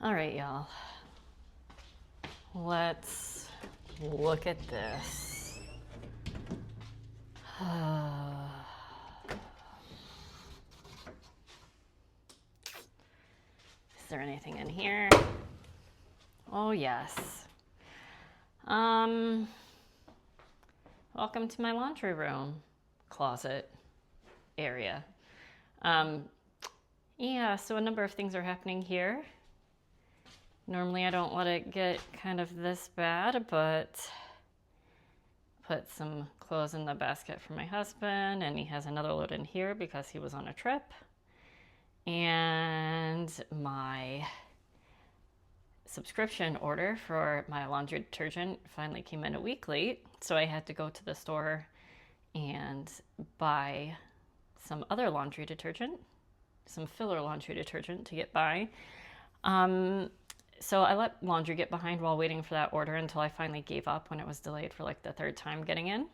All right, y'all. Let's look at this. Is there anything in here? Oh, yes. Welcome to my laundry room closet area. Yeah, so a number of things are happening here. Normally I don't let it get kind of this bad, but put some clothes in the basket for my husband, and he has another load in here because he was on a trip. And my subscription order for my laundry detergent finally came in a week late, so I had to go to the store and buy some other laundry detergent, some filler laundry detergent to get by. So I let laundry get behind while waiting for that order until I finally gave up when it was delayed for like the third time getting in.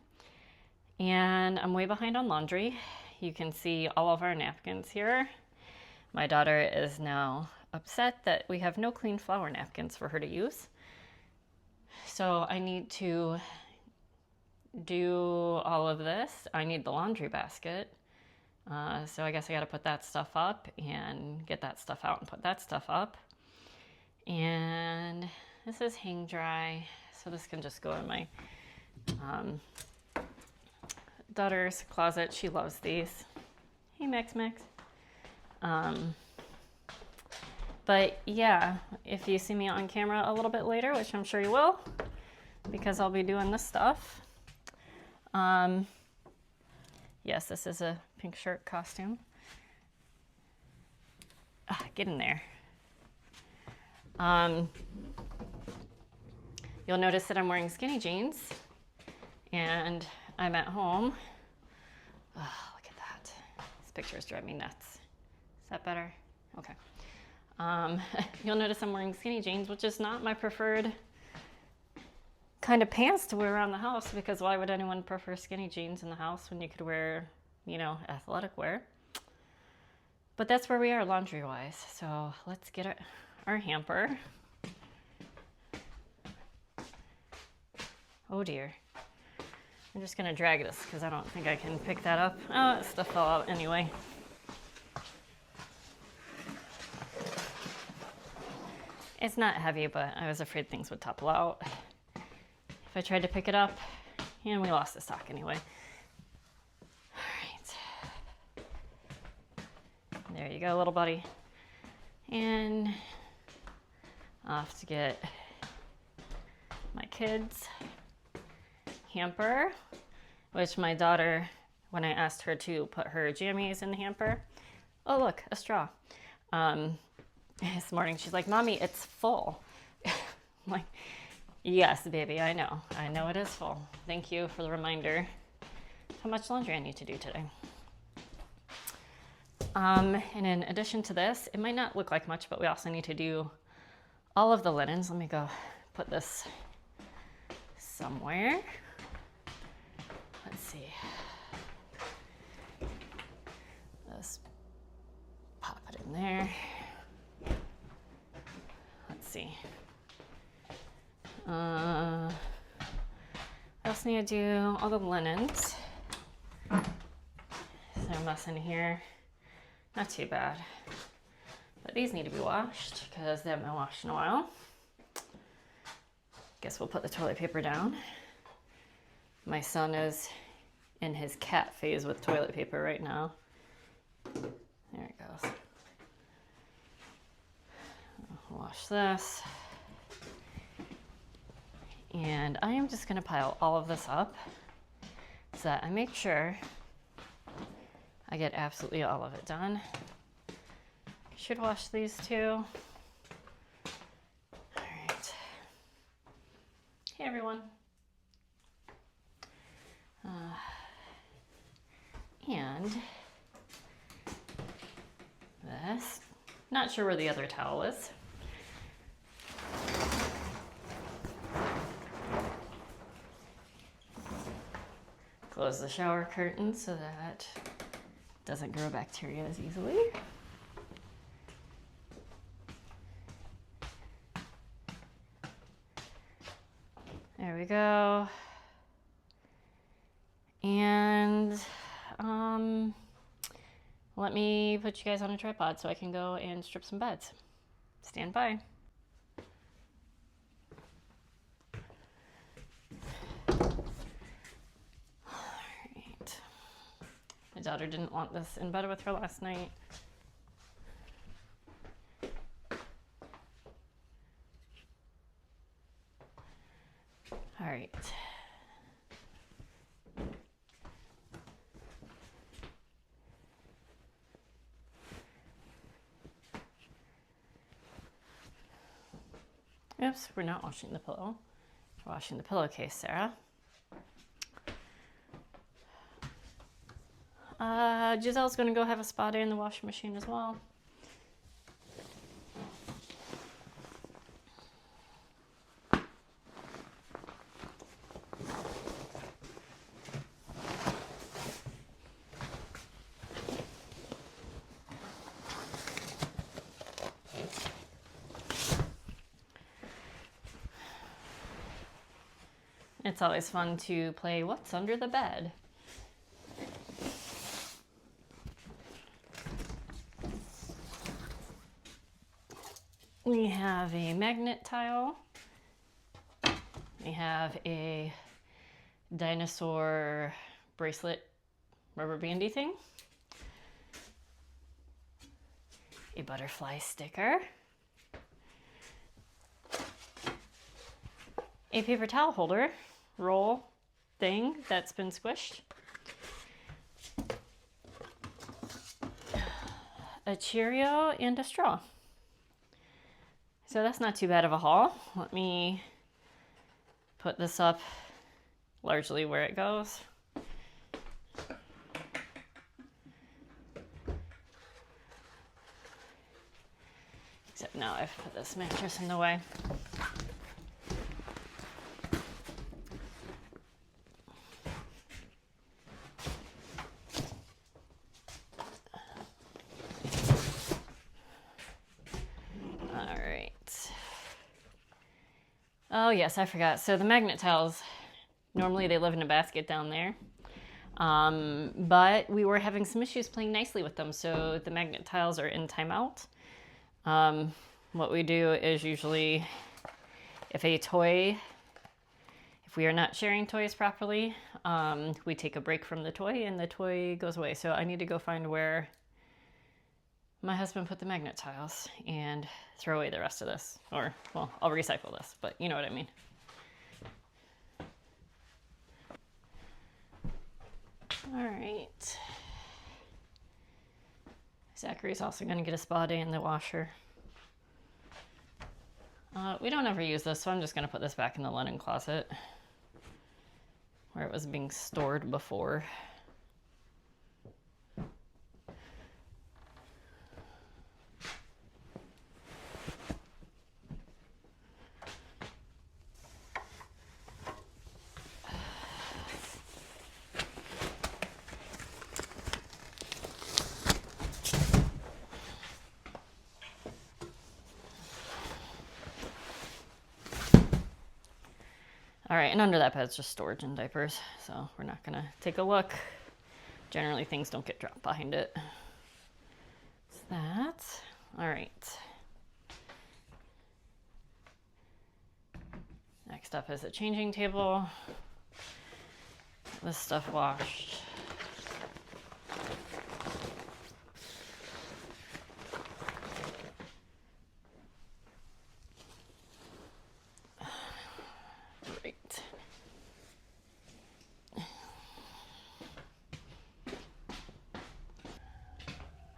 And I'm way behind on laundry. You can see all of our napkins here. My daughter is now upset that we have no clean flour napkins for her to use. So I need to do all of this. I need the laundry basket. So I guess I got to put that stuff up and get that stuff out and put that stuff up. And this is hang dry, so this can just go in my daughter's closet. She loves these. Hey, Max. But yeah, if you see me on camera a little bit later, which I'm sure you will, because I'll be doing this stuff. Yes, this is a pink shirt costume. Get in there. You'll notice that I'm wearing skinny jeans and I'm at home. Oh, look at that. This picture is driving me nuts. Is that better? Okay. You'll notice I'm wearing skinny jeans, which is not my preferred kind of pants to wear around the house, because why would anyone prefer skinny jeans in the house when you could wear, athletic wear? But that's where we are laundry-wise. So let's get our hamper. Oh dear. I'm just gonna drag this because I don't think I can pick that up. Oh, stuff fell out anyway. It's not heavy, but I was afraid things would topple out if I tried to pick it up, and we lost the stock anyway. All right. There you go, little buddy. And off to get my kids' hamper, which my daughter, when I asked her to put her jammies in the hamper, oh look, a straw. This morning she's like, Mommy, it's full. I'm like, yes, baby, I know it is full. Thank you for the reminder of how much laundry I need to do today. And in addition to this, it might not look like much, but we also need to do all of the linens. Let me go put this somewhere. Let's see. Let's pop it in there. Let's see. I also need to do all the linens. There's a mess in here. Not too bad. But these need to be washed because they haven't been washed in a while. Guess we'll put the toilet paper down. My son is in his cat phase with toilet paper right now. There it goes. I'll wash this. And I am just going to pile all of this up so that I make sure I get absolutely all of it done. Should wash these too. All right. Hey everyone. And this. Not sure where the other towel is. Close the shower curtain so that it doesn't grow bacteria as easily. There we go. And let me put you guys on a tripod so I can go and strip some beds. Stand by. Alright. My daughter didn't want this in bed with her last night. Alright. Oops, we're not washing the pillow. We're washing the pillowcase, Sarah. Giselle's gonna go have a spa day in the washing machine as well. It's always fun to play What's Under the Bed. We have a magnet tile. We have a dinosaur bracelet rubber bandy thing. A butterfly sticker. A paper towel holder roll thing that's been squished. A Cheerio and a straw. So that's not too bad of a haul. Let me put this up largely where it goes. Except now I've put this mattress in the way. Oh yes, I forgot. So the magnet tiles, normally they live in a basket down there. But we were having some issues playing nicely with them, so the magnet tiles are in timeout. What we do is usually, if we are not sharing toys properly, we take a break from the toy and the toy goes away. So I need to go find where my husband put the magnet tiles and throw away the rest of this. Or, well, I'll recycle this, but you know what I mean. All right. Zachary's also going to get a spa day in the washer. We don't ever use this, so I'm just going to put this back in the linen closet where it was being stored before. All right, and under that bed's just storage and diapers, so we're not gonna take a look. Generally, things don't get dropped behind it. That's that. All right. Next up is a changing table. This stuff washed.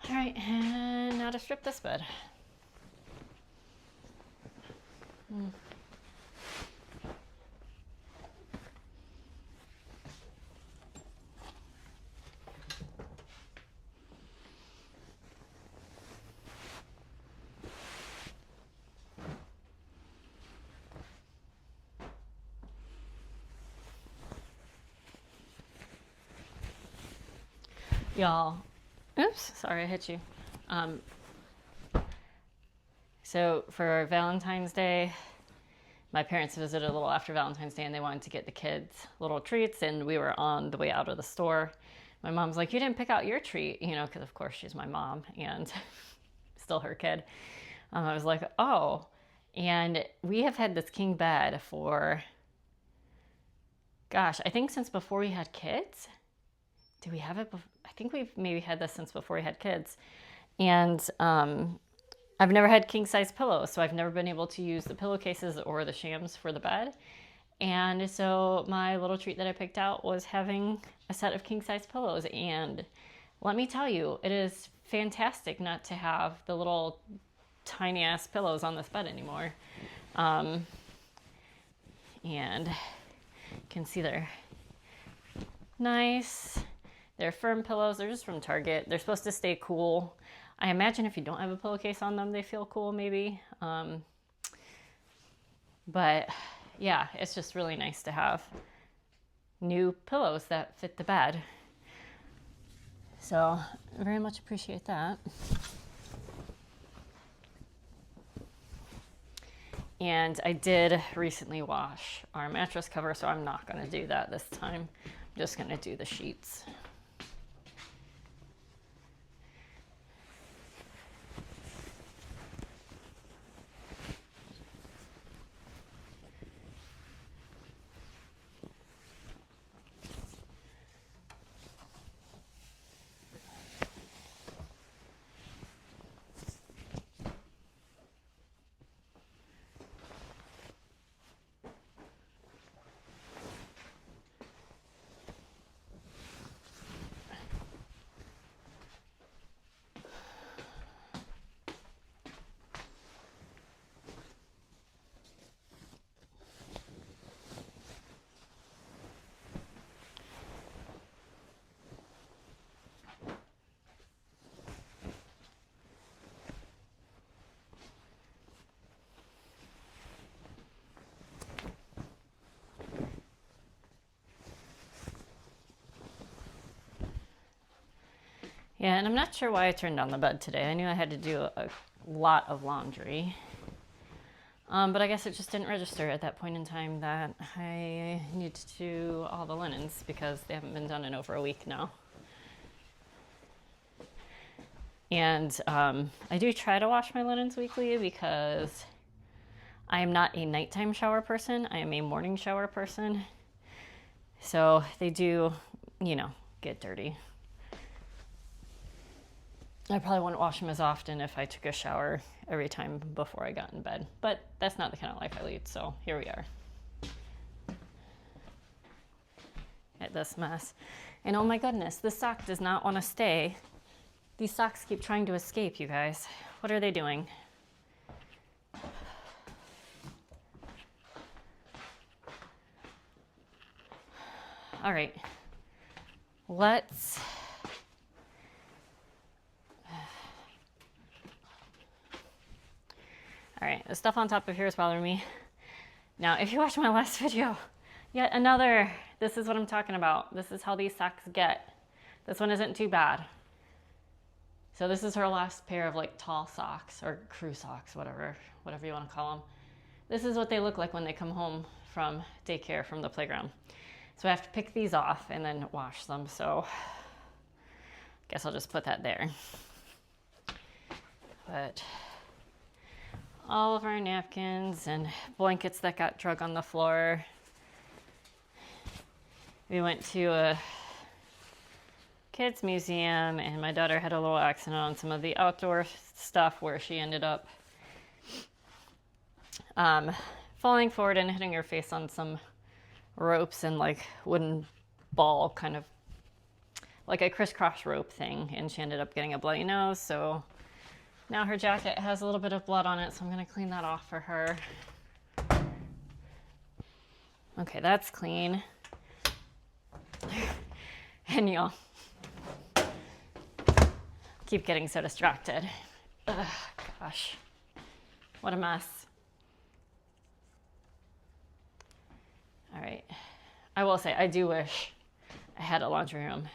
All right, and now to strip this bed. Y'all, oops, sorry I hit you. So for Valentine's Day, my parents visited a little after Valentine's Day and they wanted to get the kids little treats, and we were on the way out of the store. My mom's like, you didn't pick out your treat, you know, because of course she's my mom and still her kid. I was like, oh. And we have had this king bed for, gosh, I think since before we had kids. Do we have it? I think we've maybe had this since before we had kids. And I've never had king size pillows, so I've never been able to use the pillowcases or the shams for the bed. And so my little treat that I picked out was having a set of king size pillows. And let me tell you, it is fantastic not to have the little tiny ass pillows on this bed anymore. And you can see they're nice. They're firm pillows. They're just from Target. They're supposed to stay cool. I imagine if you don't have a pillowcase on them, they feel cool maybe. But yeah, it's just really nice to have new pillows that fit the bed. So I very much appreciate that. And I did recently wash our mattress cover, so I'm not going to do that this time. I'm just going to do the sheets. Yeah, and I'm not sure why I turned on the bed today. I knew I had to do a lot of laundry. But I guess it just didn't register at that point in time that I needed to do all the linens because they haven't been done in over a week now. And I do try to wash my linens weekly because I am not a nighttime shower person. I am a morning shower person. So they do, you know, get dirty. I probably wouldn't wash them as often if I took a shower every time before I got in bed. But that's not the kind of life I lead, so here we are. At this mess. And oh my goodness, this sock does not want to stay. These socks keep trying to escape, you guys. What are they doing? All right. Let's... All right, the stuff on top of here is bothering me. Now, if you watched my last video, yet another, this is what I'm talking about. This is how these socks get. This one isn't too bad. So this is her last pair of like tall socks or crew socks, whatever you want to call them. This is what they look like when they come home from daycare, from the playground. So I have to pick these off and then wash them. So I guess I'll just put that there. But all of our napkins and blankets that got drug on the floor. We went to a kids museum and my daughter had a little accident on some of the outdoor stuff where she ended up falling forward and hitting her face on some ropes and like wooden ball, kind of like a crisscross rope thing, and she ended up getting a bloody nose. So now her jacket has a little bit of blood on it, so I'm going to clean that off for her. Okay, that's clean. And y'all, keep getting so distracted. Ugh, gosh, what a mess. All right, I will say, I do wish I had a laundry room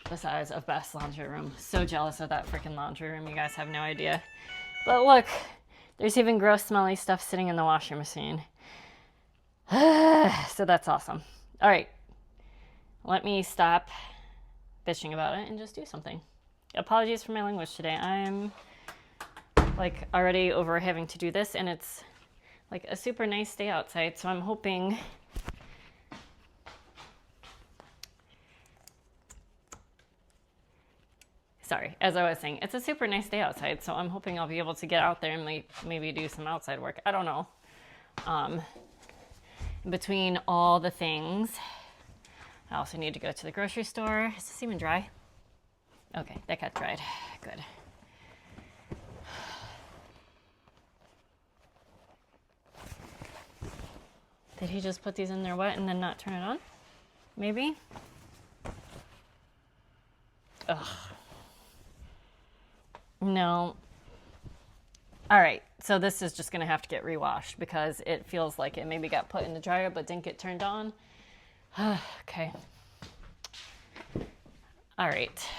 the size of Beth's laundry room. So jealous of that freaking laundry room, you guys have no idea. But look, there's even gross smelly stuff sitting in the washing machine. So that's awesome. All right, let me stop bitching about it and just do something. Apologies for my language today. I'm like already over having to do this, and it's like a super nice day outside, so I'm hoping sorry, as I was saying, it's a super nice day outside, so I'm hoping I'll be able to get out there and maybe do some outside work. I don't know. Between all the things, I also need to go to the grocery store. Is this even dry? Okay, that got dried. Good. Did he just put these in there wet and then not turn it on? Maybe? Ugh. No. All right, so this is just gonna have to get rewashed because it feels like it maybe got put in the dryer but didn't get turned on. Okay. All right.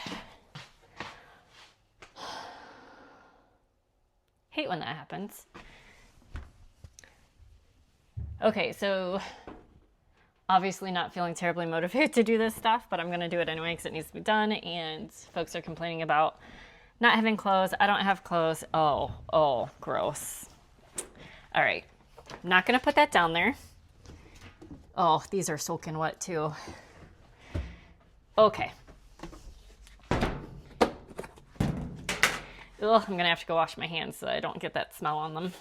Hate when that happens. Okay, so obviously not feeling terribly motivated to do this stuff, but I'm gonna do it anyway because it needs to be done, and folks are complaining about not having clothes. I don't have clothes. Oh, gross. All right, I'm not gonna put that down there. Oh, these are soaking wet too. Okay. Ugh, I'm gonna have to go wash my hands so I don't get that smell on them.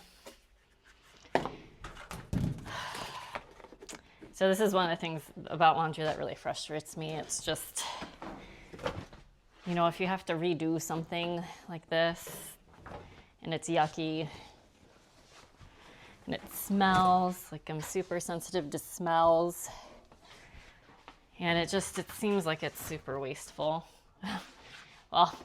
So this is one of the things about laundry that really frustrates me. It's just, you know, if you have to redo something like this and it's yucky and it smells, like I'm super sensitive to smells, and it seems like it's super wasteful. Well,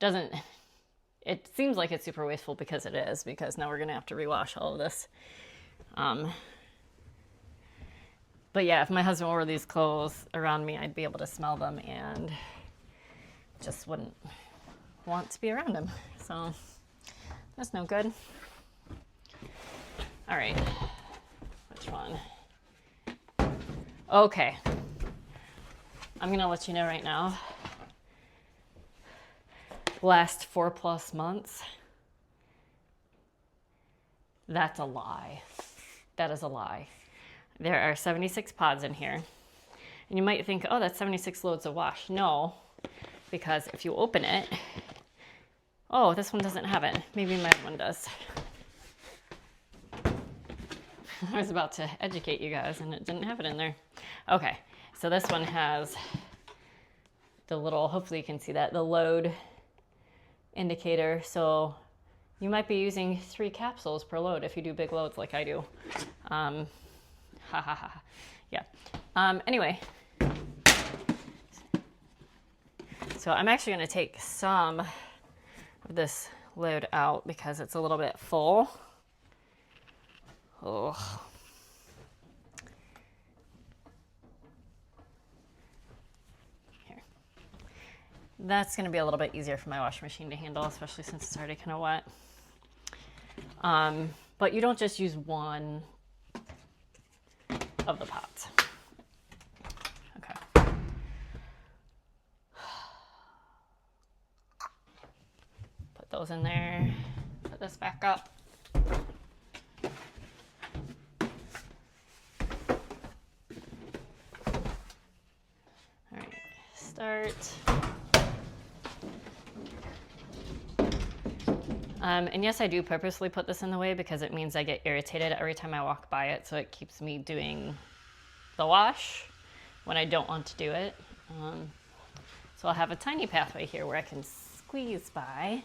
it seems like it's super wasteful because it is, because now we're gonna have to rewash all of this. But yeah, if my husband wore these clothes around me, I'd be able to smell them and just wouldn't want to be around him. So that's no good. All right, which one? Okay, I'm gonna let you know right now. Last 4+ months, that's a lie. That is a lie. There are 76 pods in here. And you might think, oh, that's 76 loads of wash. No, because if you open it, oh, this one doesn't have it. Maybe my one does. I was about to educate you guys and it didn't have it in there. Okay, so this one has the little, hopefully you can see that, the load indicator. So you might be using 3 capsules per load if you do big loads like I do. Yeah. Anyway, so I'm actually going to take some of this load out because it's a little bit full. Oh. Here. That's going to be a little bit easier for my washing machine to handle, especially since it's already kind of wet. But you don't just use one of the pots. Okay. Put those in there. Put this back up. All right, start. And yes, I do purposely put this in the way because it means I get irritated every time I walk by it, so it keeps me doing the wash when I don't want to do it. So I'll have a tiny pathway here where I can squeeze by.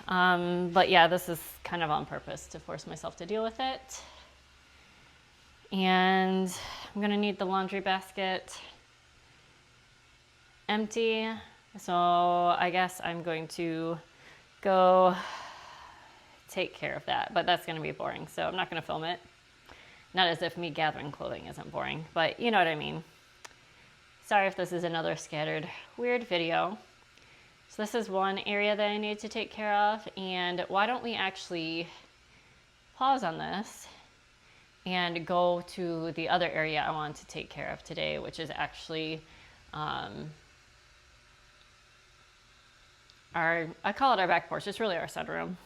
But yeah, this is kind of on purpose to force myself to deal with it. And I'm gonna need the laundry basket empty. So I guess I'm going to go take care of that, but that's gonna be boring, so I'm not gonna film it. Not as if me gathering clothing isn't boring, but you know what I mean. Sorry if this is another scattered, weird video. So this is one area that I need to take care of, and why don't we actually pause on this and go to the other area I want to take care of today, which is actually I call it our back porch. It's really our sunroom.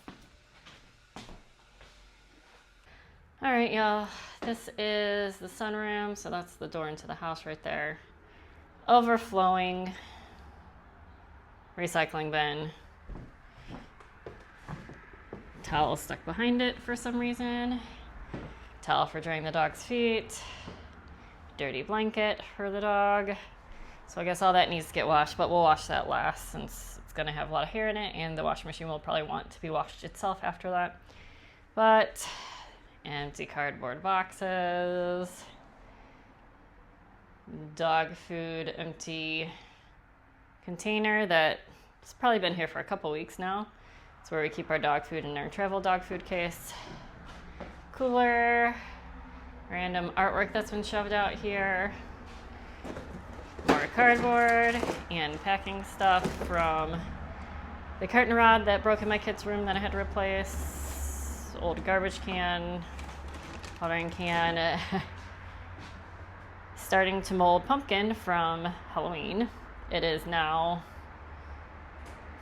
All right, y'all, this is the sunroom. So that's the door into the house right there. Overflowing recycling bin. Towel stuck behind it for some reason. Towel for drying the dog's feet. Dirty blanket for the dog. So I guess all that needs to get washed, but we'll wash that last since it's gonna have a lot of hair in it, and the washing machine will probably want to be washed itself after that. But empty cardboard boxes. Dog food empty container that's probably been here for a couple weeks now. It's where we keep our dog food in our travel dog food case. Cooler, random artwork that's been shoved out here. More cardboard and packing stuff from the curtain rod that broke in my kid's room that I had to replace. Old garbage can, watering can. Starting to mold pumpkin from Halloween. It is now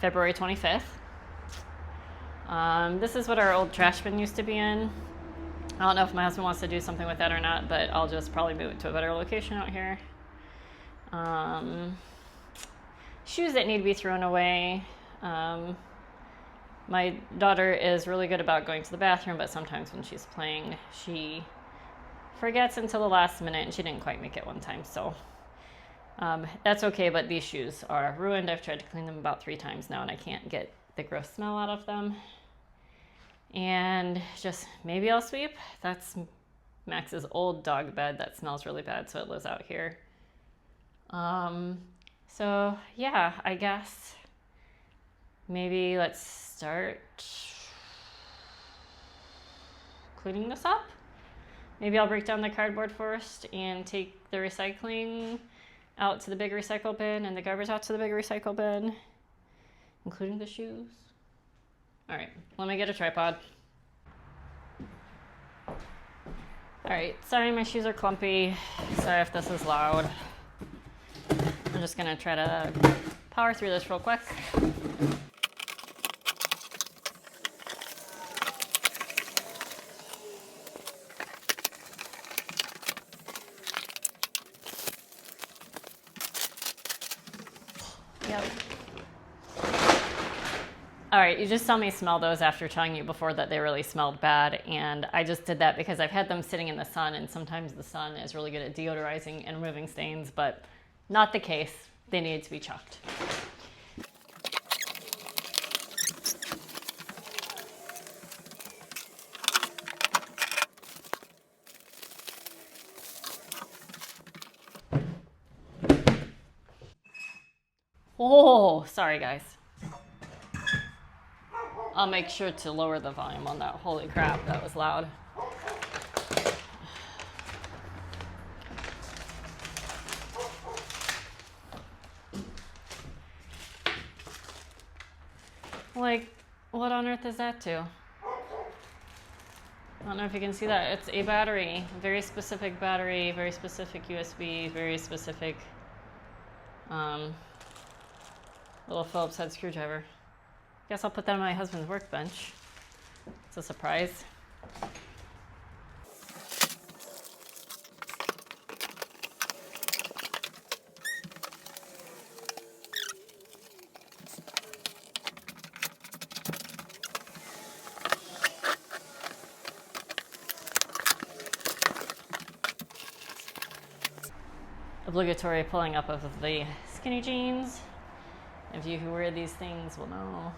February 25th. This is what our old trash bin used to be in. I don't know if my husband wants to do something with that or not, but I'll just probably move it to a better location out here. Shoes that need to be thrown away. My daughter is really good about going to the bathroom, but sometimes when she's playing, she forgets until the last minute, and she didn't quite make it one time, so that's okay. But these shoes are ruined. I've tried to clean them about 3 times now, and I can't get the gross smell out of them. And just maybe I'll sweep. That's Max's old dog bed that smells really bad, so it lives out here. So yeah, I guess maybe let's start cleaning this up. Maybe I'll break down the cardboard first and take the recycling out to the big recycle bin and the garbage out to the big recycle bin, including the shoes. All right, let me get a tripod. All right, sorry my shoes are clumpy. Sorry if this is loud. I'm just gonna try to power through this real quick. Yep. All right, you just saw me smell those after telling you before that they really smelled bad, and I just did that because I've had them sitting in the sun, and sometimes the sun is really good at deodorizing and removing stains, but not the case. They needed to be chucked. Oh, sorry guys. I'll make sure to lower the volume on that. Holy crap, that was loud. Like, what on earth is that to? I don't know if you can see that. It's a battery, very specific battery, very specific USB, very specific little Phillips head screwdriver. Guess I'll put that on my husband's workbench. It's a surprise. Obligatory pulling up of the skinny jeans. If you who wear these things will know.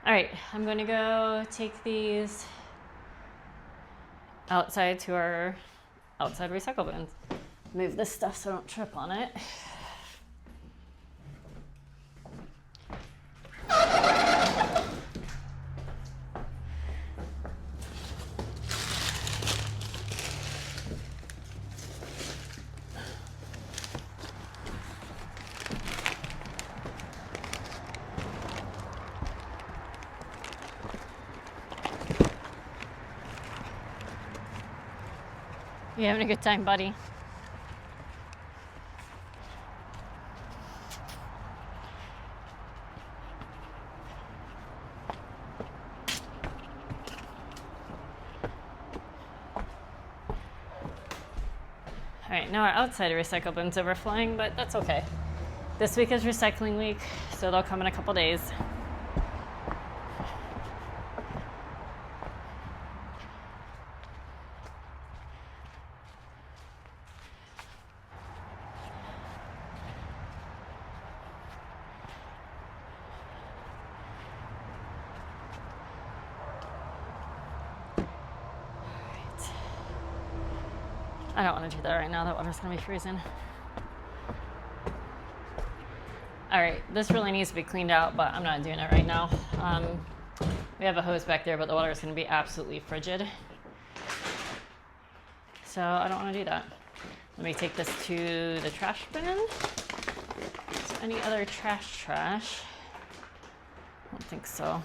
All right, I'm going to go take these outside to our outside recycle bins. Move this stuff so I don't trip on it. You having a good time, buddy? All right, now our outside recycle bin's overflowing, but that's okay. This week is recycling week, so they'll come in a couple days. I don't want to do that right now. That water's going to be freezing. All right, this really needs to be cleaned out, but I'm not doing it right now. We have a hose back there, but the water is going to be absolutely frigid. So I don't want to do that. Let me take this to the trash bin. So any other trash? I don't think so.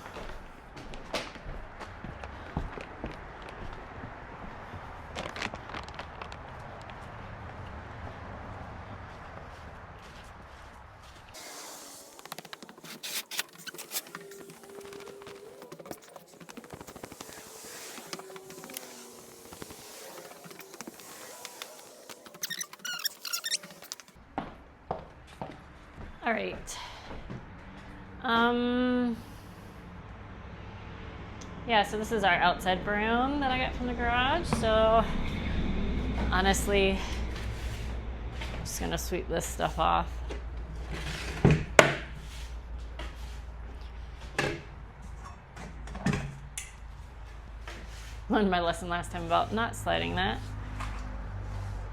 All right. Yeah, so this is our outside broom that I got from the garage. So honestly, I'm just gonna sweep this stuff off. Learned my lesson last time about not sliding that.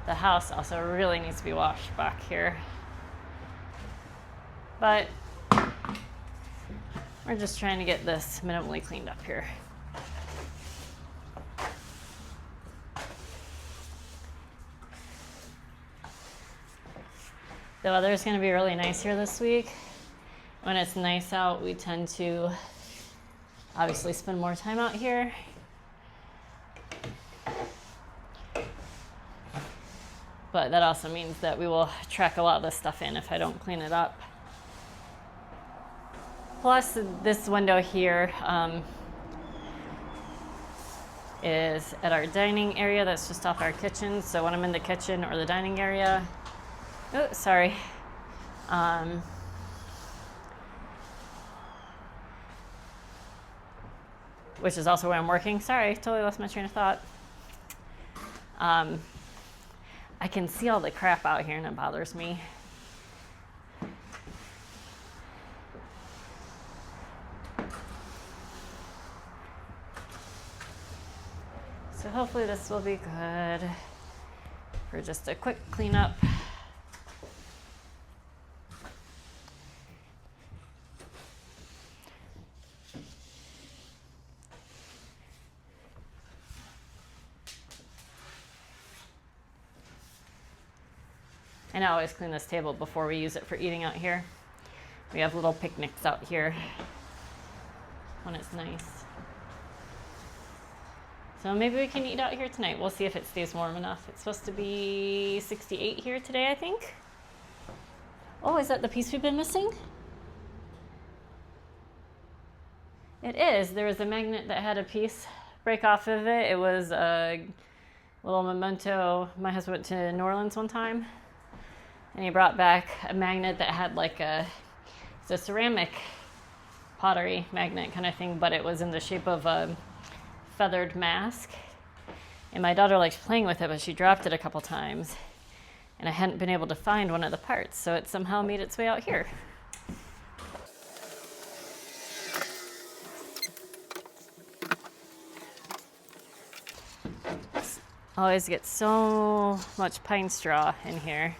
The house also really needs to be washed back here. But we're just trying to get this minimally cleaned up here. The weather is going to be really nice here this week. When it's nice out, we tend to obviously spend more time out here. But that also means that we will track a lot of this stuff in if I don't clean it up. Plus, this window here is at our dining area. That's just off our kitchen. So when I'm in the kitchen or the dining area, oh, sorry. Which is also where I'm working. Sorry, totally lost my train of thought. I can see all the crap out here and it bothers me. So hopefully this will be good for just a quick cleanup. And I always clean this table before we use it for eating out here. We have little picnics out here when it's nice. So maybe we can eat out here tonight. We'll see if it stays warm enough. It's supposed to be 68 here today, I think. Oh, is that the piece we've been missing? It is. There was a magnet that had a piece break off of it. It was a little memento. My husband went to New Orleans one time, and he brought back a magnet that had like it's a ceramic pottery magnet kind of thing, but it was in the shape of a feathered mask. And my daughter likes playing with it, but she dropped it a couple times, and I hadn't been able to find one of the parts, so it somehow made its way out here. Always get so much pine straw in here.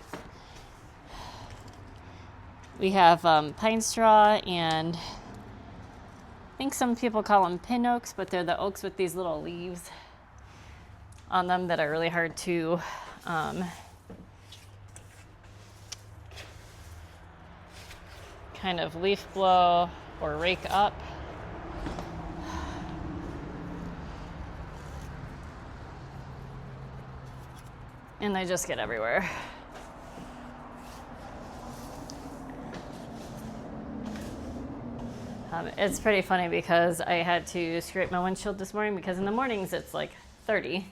We have pine straw, and I think some people call them pin oaks, but they're the oaks with these little leaves on them that are really hard to kind of leaf blow or rake up. and they just get everywhere. It's pretty funny because I had to scrape my windshield this morning because in the mornings it's like 30,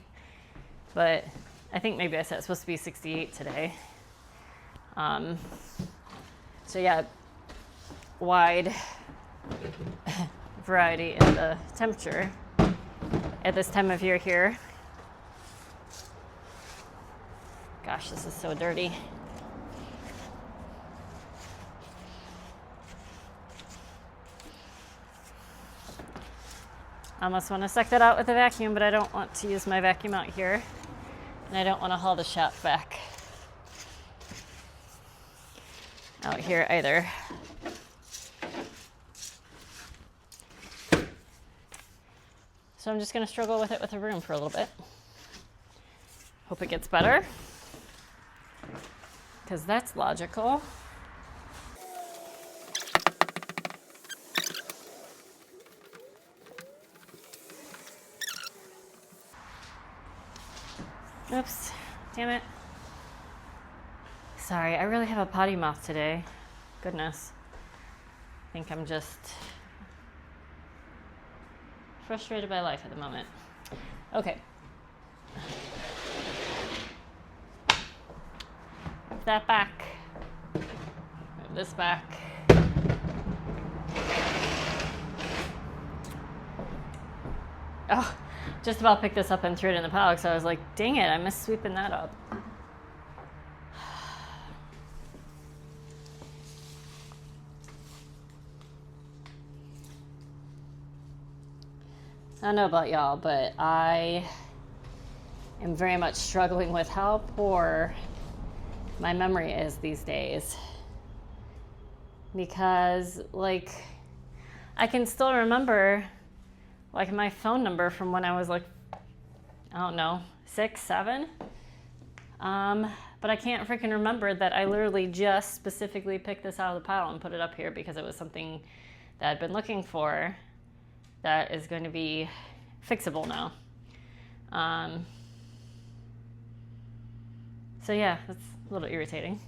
but I think maybe I said it's supposed to be 68 today. So yeah, wide variety in the temperature at this time of year here. Gosh, this is so dirty. I almost want to suck that out with a vacuum, but I don't want to use my vacuum out here. And I don't want to haul the shop back out here either. So I'm just going to struggle with it with a broom for a little bit. Hope it gets better, because that's logical. Oops, damn it. Sorry, I really have a potty mouth today. Goodness. I think I'm just frustrated by life at the moment. Okay. Move that back. Move this back. Oh, just about picked this up and threw it in the pile, so I was like, dang it, I missed sweeping that up. I don't know about y'all, but I am very much struggling with how poor my memory is these days. Because, like, I can still remember, like, my phone number from when I was, like, I don't know, 6, 7. But I can't freaking remember that I literally just specifically picked this out of the pile and put it up here because it was something that I'd been looking for that is going to be fixable now. So yeah, that's a little irritating.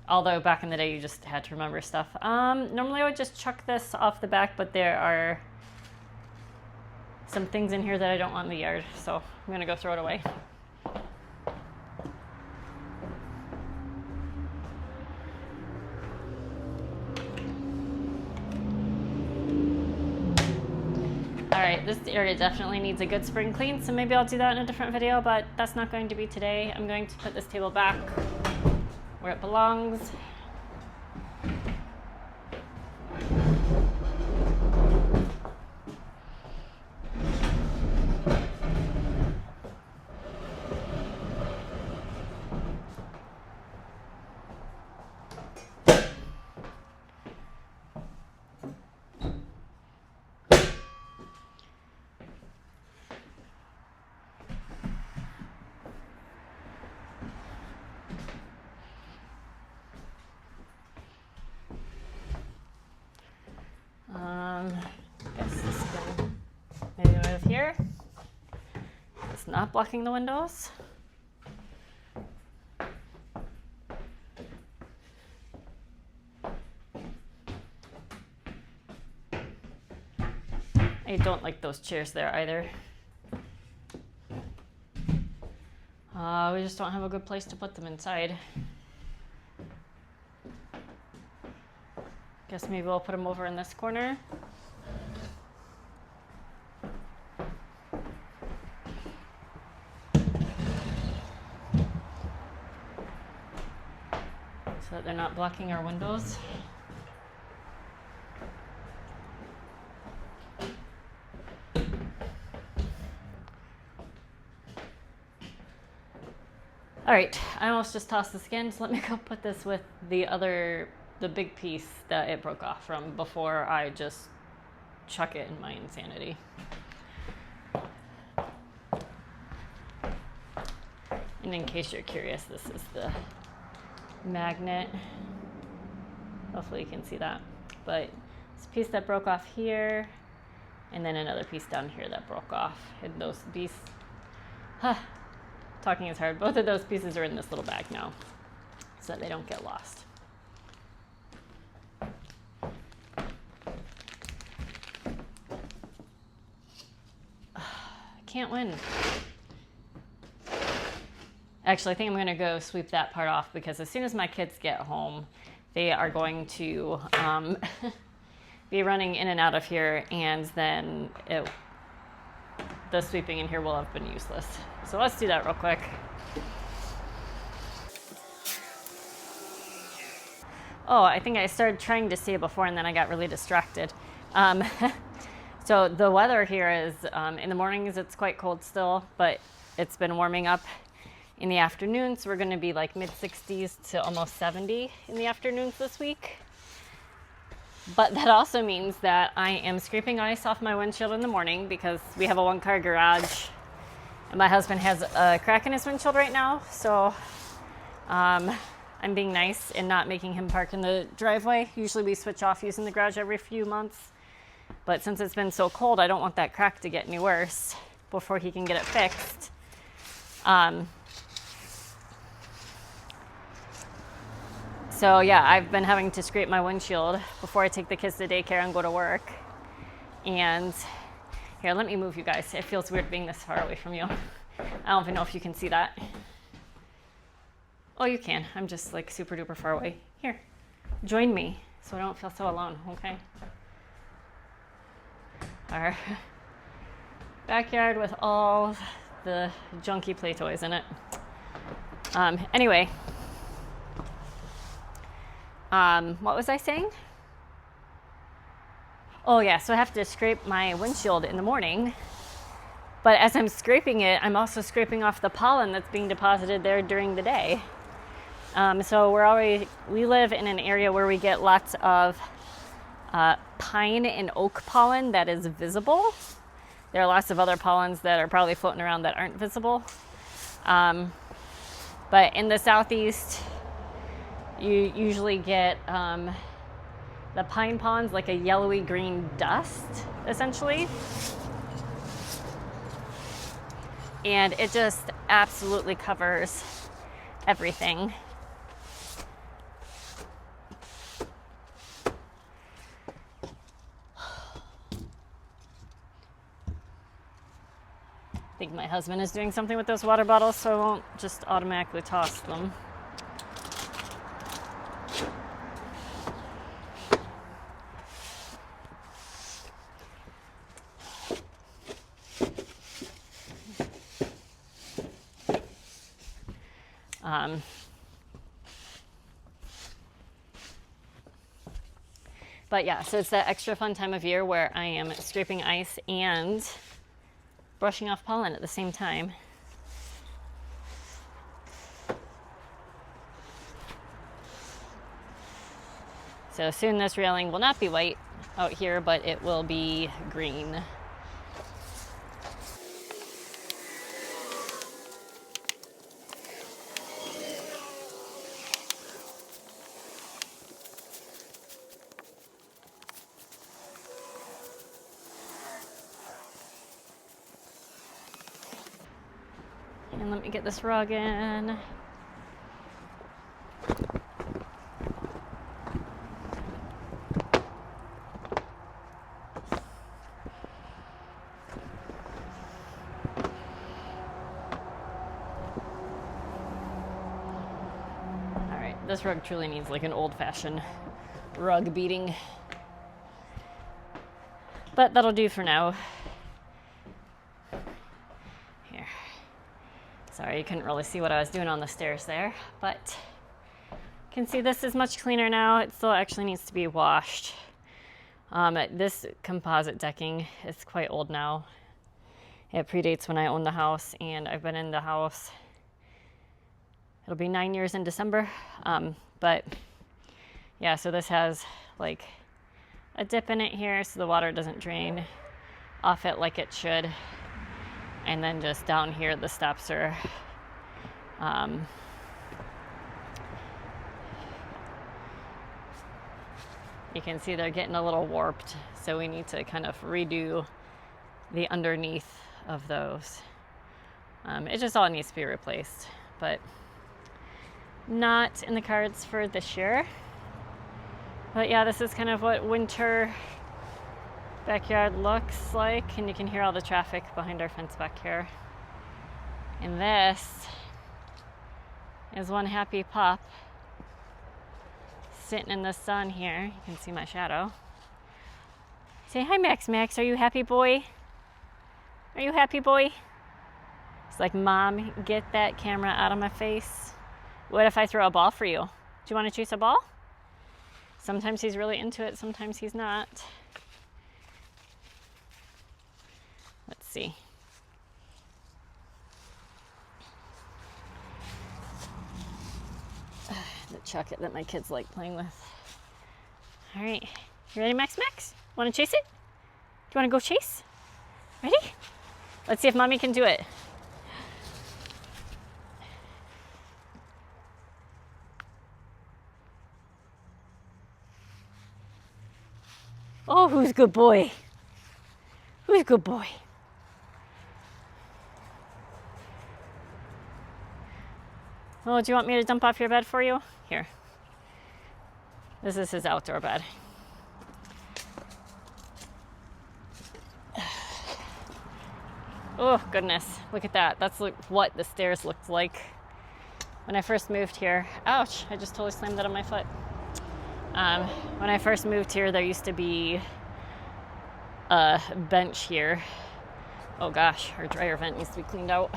Although back in the day you just had to remember stuff. Normally I would just chuck this off the back, but there are some things in here that I don't want in the yard, so I'm gonna go throw it away. Alright, this area definitely needs a good spring clean, so maybe I'll do that in a different video, but that's not going to be today. I'm going to put this table back where it belongs. Guess this can maybe move here. It's not blocking the windows. I don't like those chairs there either. We just don't have a good place to put them inside. Guess maybe we'll put them over in this corner. So that they're not blocking our windows. All right, I almost just tossed this again, so let me go put this with the big piece that it broke off from before I just chuck it in my insanity. And in case you're curious, this is the magnet. Hopefully you can see that. But it's a piece that broke off here, and then another piece down here that broke off. And these talking is hard. Both of those pieces are in this little bag now so that they don't get lost. Can't win. Actually, I think I'm going to go sweep that part off because as soon as my kids get home, they are going to be running in and out of here, and then the sweeping in here will have been useless. So let's do that real quick. Oh, I think I started trying to say it before and then I got really distracted. So the weather here is, in the mornings it's quite cold still, but it's been warming up in the afternoons. We're going to be like mid-60s to almost 70 in the afternoons this week. But that also means that I am scraping ice off my windshield in the morning because we have a one-car garage and my husband has a crack in his windshield right now. So I'm being nice and not making him park in the driveway. Usually we switch off using the garage every few months. But since it's been so cold, I don't want that crack to get any worse before he can get it fixed. So yeah, I've been having to scrape my windshield before I take the kids to daycare and go to work. And here, let me move you guys. It feels weird being this far away from you. I don't even know if you can see that. Oh, you can. I'm just like super duper far away. Here, join me so I don't feel so alone, okay? Our backyard with all the junky play toys in it. Anyway, what was I saying? Oh yeah, so I have to scrape my windshield in the morning, but as I'm scraping it, I'm also scraping off the pollen that's being deposited there during the day. So we live in an area where we get lots of pine and oak pollen that is visible. There are lots of other pollens that are probably floating around that aren't visible. But in the southeast, you usually get the pine pollen's like a yellowy green dust, essentially. And it just absolutely covers everything. I think my husband is doing something with those water bottles, so I won't just automatically toss them. But yeah, so it's that extra fun time of year where I am scraping ice and brushing off pollen at the same time. So soon this railing will not be white out here, but it will be green. And let me get this rug in. Alright, this rug truly needs like an old-fashioned rug beating. But that'll do for now. Sorry, you couldn't really see what I was doing on the stairs there, but you can see this is much cleaner now. It still actually needs to be washed. This composite decking is quite old now. It predates when I owned the house, and I've been in the house, it'll be 9 years in December. But yeah, so this has like a dip in it here so the water doesn't drain off it like it should. And then just down here, the steps are you can see they're getting a little warped, so we need to kind of redo the underneath of those. It just all needs to be replaced, but not in the cards for this year. But yeah, this is kind of what winter backyard looks like, and you can hear all the traffic behind our fence back here. And this is one happy pup sitting in the sun here. You can see my shadow. Say hi, Max. Max, are you happy, boy? Are you happy, boy? It's like, Mom, get that camera out of my face. What if I throw a ball for you? Do you want to chase a ball? Sometimes he's really into it, sometimes he's not. Let's see. The chuck it that my kids like playing with. All right, you ready, Max? Max? Want to chase it? Do you want to go chase? Ready? Let's see if Mommy can do it. Oh, who's a good boy? Who's a good boy? Oh, do you want me to dump off your bed for you? Here. This is his outdoor bed. Oh, goodness. Look at that. That's what the stairs looked like when I first moved here. Ouch, I just totally slammed that on my foot. When I first moved here, there used to be a bench here. Oh gosh, our dryer vent needs to be cleaned out.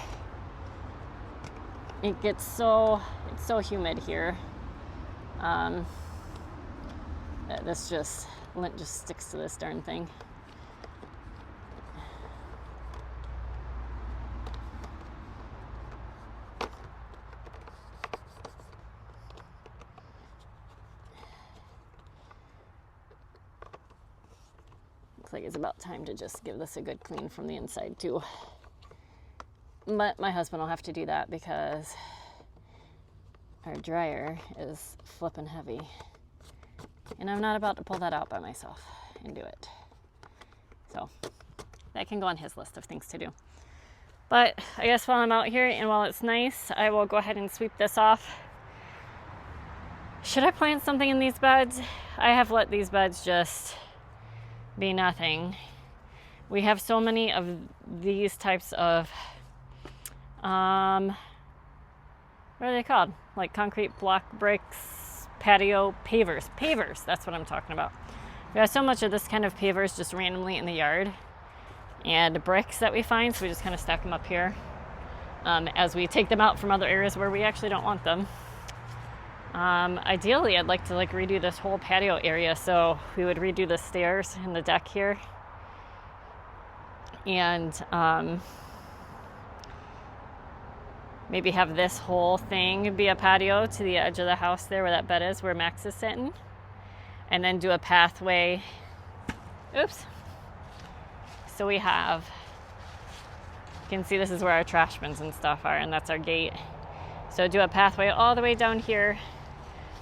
It gets so humid here. Lint just sticks to this darn thing. Looks like it's about time to just give this a good clean from the inside too. But my husband will have to do that because our dryer is flipping heavy. And I'm not about to pull that out by myself and do it. So that can go on his list of things to do. But I guess while I'm out here and while it's nice, I will go ahead and sweep this off. Should I plant something in these beds? I have let these beds just be nothing. We have so many of these types of what are they called? Like concrete block bricks, patio pavers. Pavers, that's what I'm talking about. We have so much of this kind of pavers just randomly in the yard, and bricks that we find, so we just kind of stack them up here as we take them out from other areas where we actually don't want them. Ideally, I'd like to redo this whole patio area, so we would redo the stairs and the deck here, and maybe have this whole thing be a patio to the edge of the house there where that bed is, where Max is sitting, and then do a pathway. Oops. So we have, you can see this is where our trash bins and stuff are, and that's our gate. So do a pathway all the way down here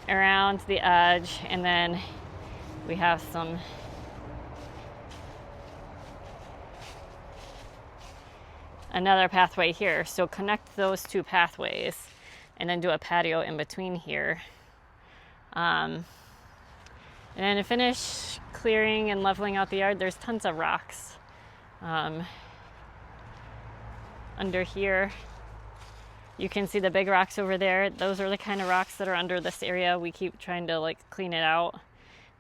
around the edge, and then we have another pathway here. So connect those two pathways and then do a patio in between here. And then to finish clearing and leveling out the yard, there's tons of rocks under here. You can see the big rocks over there. Those are the kind of rocks that are under this area. We keep trying to clean it out.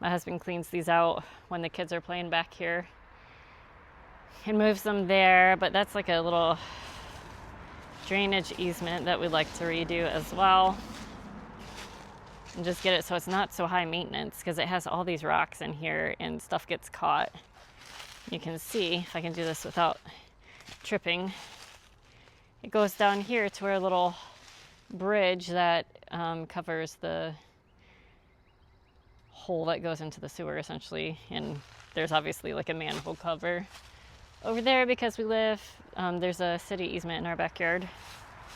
My husband cleans these out when the kids are playing back here and moves them there, but that's like a little drainage easement that we'd like to redo as well, and just get it so it's not so high maintenance, because it has all these rocks in here and stuff gets caught. You can see, if I can do this without tripping, it goes down here to our little bridge that covers the hole that goes into the sewer essentially, and there's obviously a manhole cover over there because we live, there's a city easement in our backyard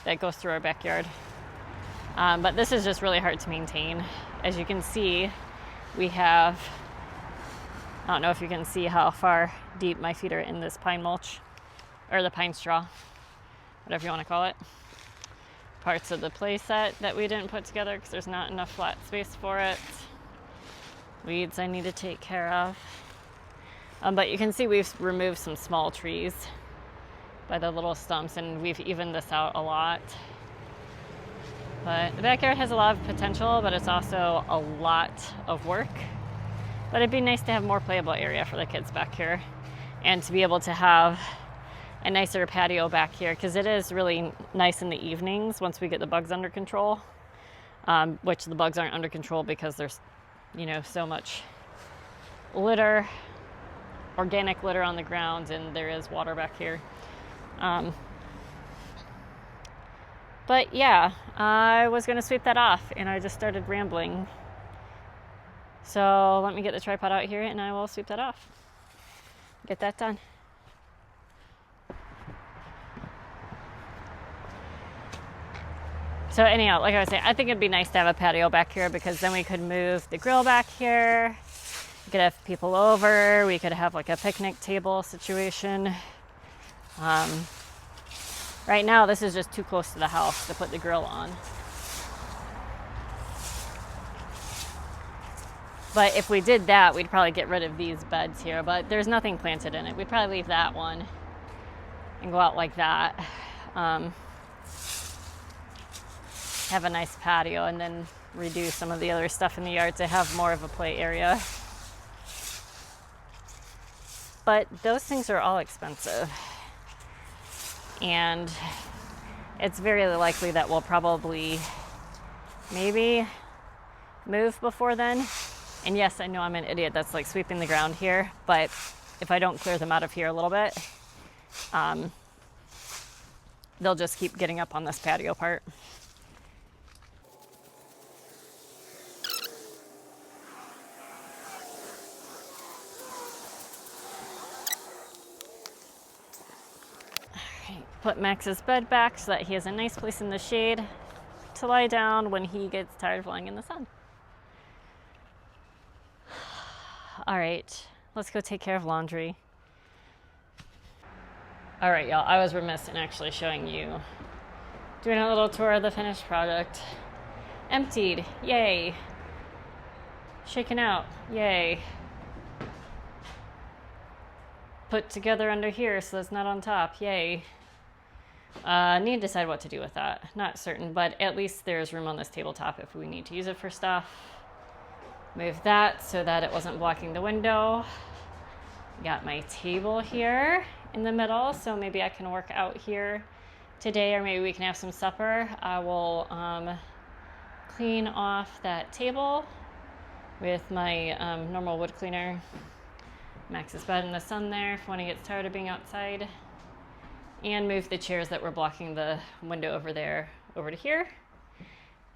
that goes through our backyard. But this is just really hard to maintain. As you can see, we have, I don't know if you can see how far deep my feet are in this pine mulch, or the pine straw. whatever you want to call it, parts of the play set that we didn't put together because there's not enough flat space for it. Weeds I need to take care of. But you can see we've removed some small trees by the little stumps, and we've evened this out a lot. But the backyard has a lot of potential, but it's also a lot of work. But it'd be nice to have more playable area for the kids back here, and to be able to have a nicer patio back here, because it is really nice in the evenings once we get the bugs under control, which the bugs aren't under control because there's, you know, so much litter, organic litter on the ground, and there is water back here. But yeah, I was going to sweep that off, and I just started rambling. So let me get the tripod out here, and I will sweep that off. Get that done. So anyhow, like I was saying, I think it'd be nice to have a patio back here, because then we could move the grill back here. We could have people over. We could have like a picnic table situation. Right now, this is just too close to the house to put the grill on. But if we did that, we'd probably get rid of these beds here, but there's nothing planted in it. We'd probably leave that one and go out like that. Have a nice patio, and then redo some of the other stuff in the yard to have more of a play area. But those things are all expensive. And it's very likely that we'll probably maybe move before then. And yes, I know I'm an idiot that's like sweeping the ground here, but if I don't clear them out of here a little bit, they'll just keep getting up on this patio part. Put Max's bed back so that he has a nice place in the shade to lie down when he gets tired of lying in the sun. All right, let's go take care of laundry. All right, y'all, I was remiss in actually showing you, doing a little tour of the finished project. Emptied, yay. Shaken out, yay. Put together under here so it's not on top, yay. Need to decide what to do with that. Not certain, but at least there's room on this tabletop if we need to use it for stuff. Move that so that it wasn't blocking the window. Got my table here in the middle, so maybe I can work out here today, or maybe we can have some supper. I will clean off that table with my normal wood cleaner. Max's bed in the sun there for when he gets tired of being outside. And move the chairs that were blocking the window over there over to here.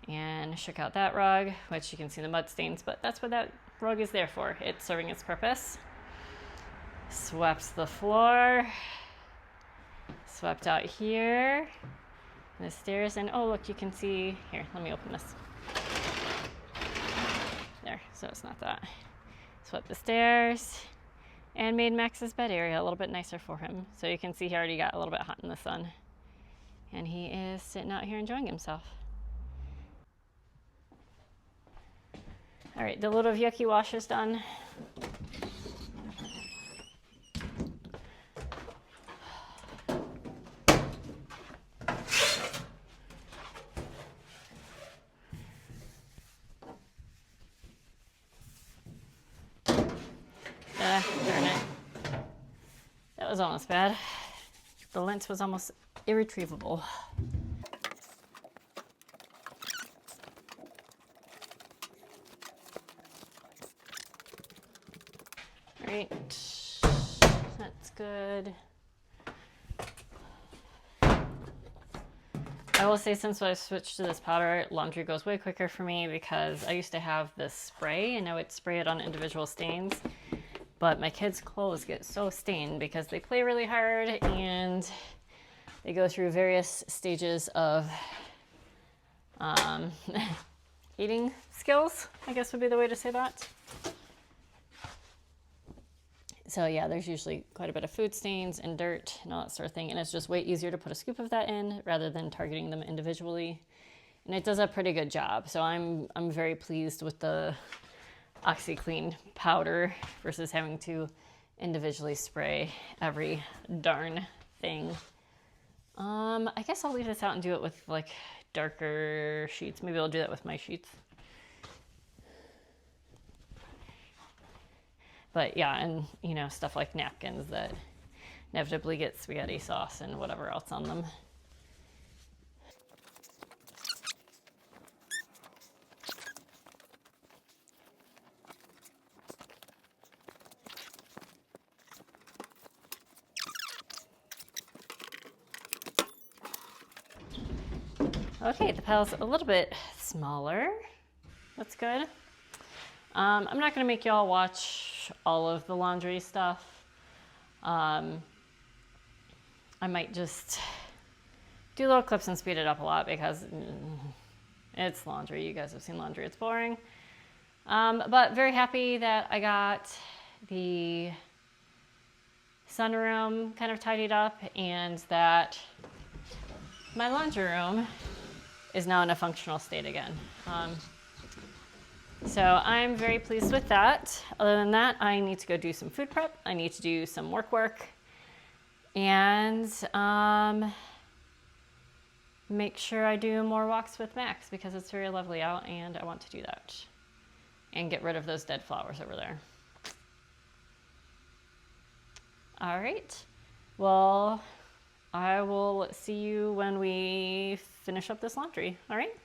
And shook out that rug, which you can see the mud stains, but that's what that rug is there for. It's serving its purpose. Swept the floor. Swept out here. The stairs, and oh look, you can see, here, let me open this. There, so it's not that. Swept the stairs. And made Max's bed area a little bit nicer for him. So you can see he already got a little bit hot in the sun. And he is sitting out here enjoying himself. All right, the load of yucky wash is done. Darn it. That was almost bad. The lint was almost irretrievable. All right, that's good. I will say, since I switched to this powder, laundry goes way quicker for me, because I used to have this spray and I would spray it on individual stains. But my kids' clothes get so stained because they play really hard and they go through various stages of eating skills, I guess would be the way to say that. So yeah, there's usually quite a bit of food stains and dirt and all that sort of thing. And it's just way easier to put a scoop of that in rather than targeting them individually. And it does a pretty good job. So I'm very pleased with the OxyClean powder versus having to individually spray every darn thing. I guess I'll leave this out and do it with like darker sheets. Maybe I'll do that with my sheets. But yeah, and you know, stuff like napkins that inevitably get spaghetti sauce and whatever else on them. Okay, the pile's a little bit smaller. That's good. I'm not gonna make y'all watch all of the laundry stuff. I might just do little clips and speed it up a lot because it's laundry. You guys have seen laundry, it's boring. But very happy that I got the sunroom kind of tidied up and that my laundry room is now in a functional state again. So I'm very pleased with that. Other than that, I need to go do some food prep. I need to do some work, and make sure I do more walks with Max because it's very lovely out and I want to do that. And get rid of those dead flowers over there. All right, well, I will see you when we finish up this laundry, all right?